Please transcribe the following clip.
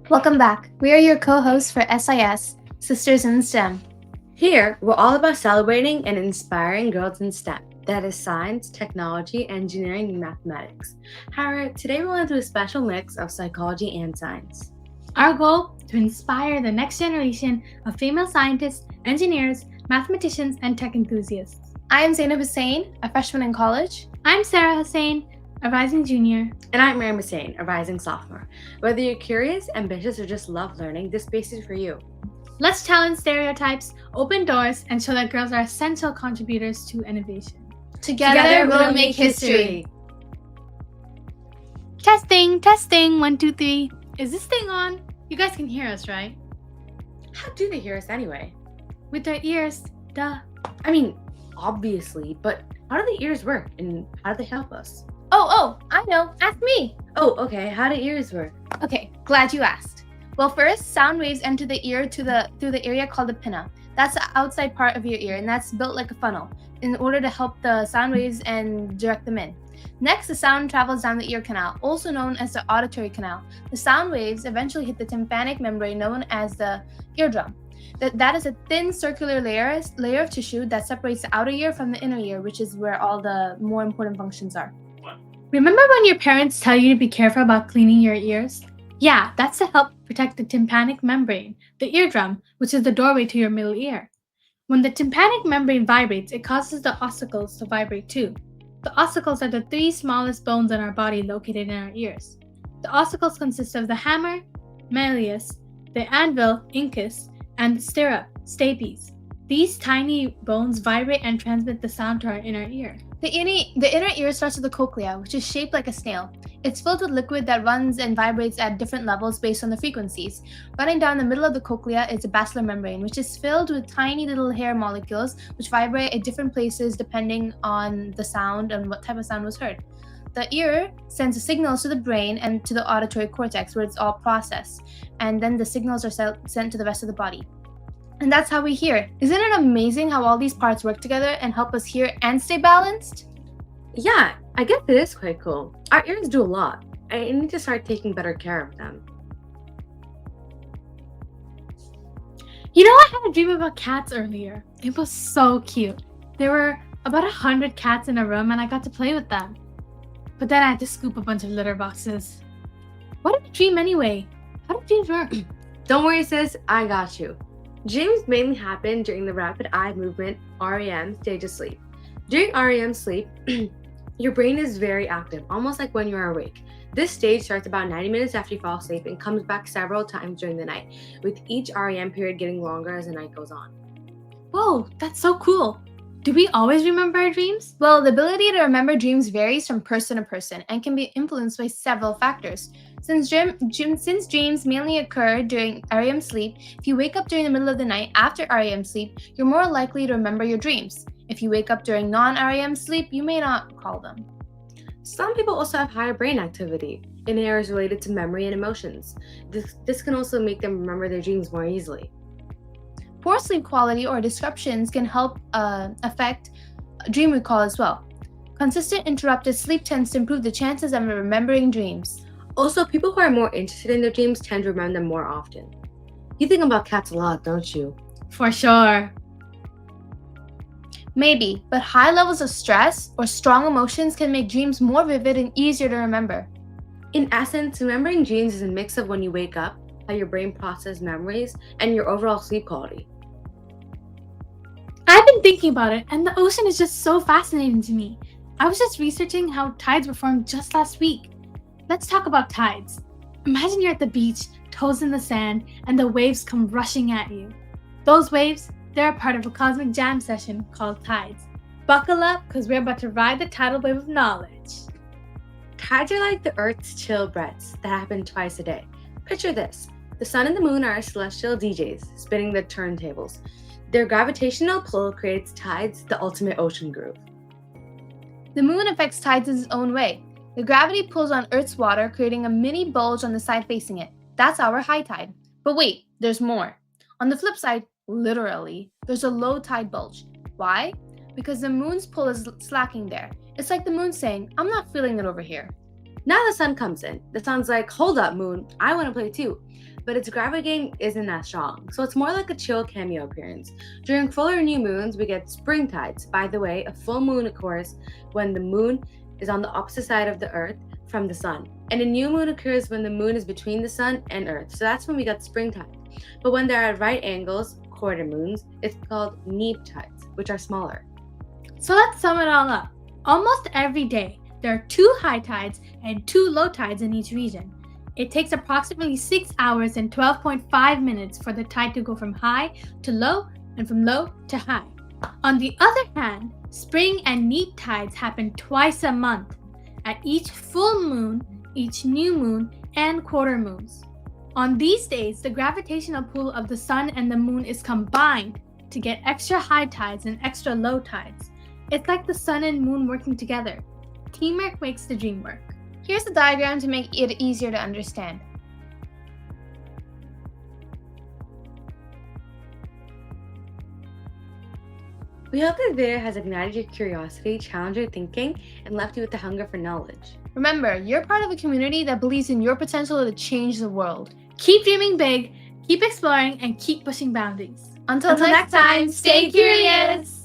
Welcome back. We are your co-hosts for SIS, Sisters in STEM. Here, we're all about celebrating and inspiring girls in STEM. That is science, technology, engineering, and mathematics. However, today we're going to do a special mix of psychology and science. Our goal: to inspire the next generation of female scientists, engineers, mathematicians, and tech enthusiasts. I am Zainab Hussain, a freshman in college. I'm Sarah Hussain, a rising junior. And I'm Miriam Hussain, a rising sophomore. Whether you're curious, ambitious, or just love learning, this space is for you. Let's challenge stereotypes, open doors, and show that girls are essential contributors to innovation. Together we'll make history. Testing, testing, 1, 2, 3. Is this thing on? You guys can hear us, right? How do they hear us anyway? With their ears, duh. I mean, obviously, but how do the ears work and how do they help us? Oh, I know. Ask me. Oh, okay. How do ears work? Okay, glad you asked. Well, first, sound waves enter the ear through the area called the pinna. That's the outside part of your ear, and that's built like a funnel in order to help the sound waves and direct them in. Next, the sound travels down the ear canal, also known as the auditory canal. The sound waves eventually hit the tympanic membrane known as the eardrum. That is a thin circular layer of tissue that separates the outer ear from the inner ear, which is where all the more important functions are. Remember when your parents tell you to be careful about cleaning your ears? Yeah, that's to help protect the tympanic membrane, the eardrum, which is the doorway to your middle ear. When the tympanic membrane vibrates, it causes the ossicles to vibrate too. The ossicles are the 3 smallest bones in our body located in our ears. The ossicles consist of the hammer, malleus, the anvil, incus, and the stirrup, stapes. These tiny bones vibrate and transmit the sound to our inner ear. The inner ear starts with the cochlea, which is shaped like a snail. It's filled with liquid that runs and vibrates at different levels based on the frequencies. Running down the middle of the cochlea is a basilar membrane, which is filled with tiny little hair molecules which vibrate at different places depending on the sound and what type of sound was heard. The ear sends the signals to the brain and to the auditory cortex where it's all processed, and then the signals are sent to the rest of the body. And that's how we hear. Isn't it amazing how all these parts work together and help us hear and stay balanced? Yeah, I guess it is quite cool. Our ears do a lot. I need to start taking better care of them. You know, I had a dream about cats earlier. It was so cute. There were about 100 cats in a room and I got to play with them. But then I had to scoop a bunch of litter boxes. What did I dream anyway? How do dreams work? Don't worry, sis, I got you. Dreams mainly happen during the rapid eye movement REM stage of sleep. During REM sleep, your brain is very active, almost like when you're awake. This stage starts about 90 minutes after you fall asleep and comes back several times during the night, with each REM period getting longer as the night goes on. Whoa, that's so cool. Do we always remember our dreams? Well, the ability to remember dreams varies from person to person and can be influenced by several factors. Since dreams mainly occur during REM sleep, if you wake up during the middle of the night after REM sleep, you're more likely to remember your dreams. If you wake up during non-REM sleep, you may not recall them. Some people also have higher brain activity in areas related to memory and emotions. This can also make them remember their dreams more easily. Poor sleep quality or disruptions can help affect dream recall as well. Consistent interrupted sleep tends to improve the chances of remembering dreams. Also, people who are more interested in their dreams tend to remember them more often. You think about cats a lot, don't you? For sure. Maybe, but high levels of stress or strong emotions can make dreams more vivid and easier to remember. In essence, remembering dreams is a mix of when you wake up, how your brain processes memories, and your overall sleep quality. I've been thinking about it, and the ocean is just so fascinating to me. I was just researching how tides were formed just last week. Let's talk about tides. Imagine you're at the beach, toes in the sand, and the waves come rushing at you. Those waves, they're a part of a cosmic jam session called tides. Buckle up, because we're about to ride the tidal wave of knowledge. Tides are like the Earth's chill breaths that happen twice a day. Picture this. The sun and the moon are celestial DJs spinning the turntables. Their gravitational pull creates tides, the ultimate ocean groove. The moon affects tides in its own way. The gravity pulls on Earth's water, creating a mini bulge on the side facing it. That's our high tide. But wait, there's more. On the flip side, literally, there's a low tide bulge. Why? Because the moon's pull is slacking there. It's like the moon saying, I'm not feeling it over here. Now the sun comes in. The sun's like, hold up, moon, I want to play too. But its gravitating isn't that strong, so it's more like a chill cameo appearance. During full or new moons, we get spring tides. By the way, a full moon occurs when the moon is on the opposite side of the earth from the sun. And a new moon occurs when the moon is between the sun and earth. So that's when we got spring tides. But when they're at right angles, quarter moons, it's called neap tides, which are smaller. So let's sum it all up. Almost every day, there are 2 high tides and 2 low tides in each region. It takes approximately 6 hours and 12.5 minutes for the tide to go from high to low and from low to high. On the other hand, spring and neap tides happen twice a month, at each full moon, each new moon, and quarter moons. On these days, the gravitational pull of the sun and the moon is combined to get extra high tides and extra low tides. It's like the sun and moon working together. Teamwork makes the dream work. Here's a diagram to make it easier to understand. We hope this video has ignited your curiosity, challenged your thinking, and left you with the hunger for knowledge. Remember, you're part of a community that believes in your potential to change the world. Keep dreaming big, keep exploring, and keep pushing boundaries. Until next time, stay curious!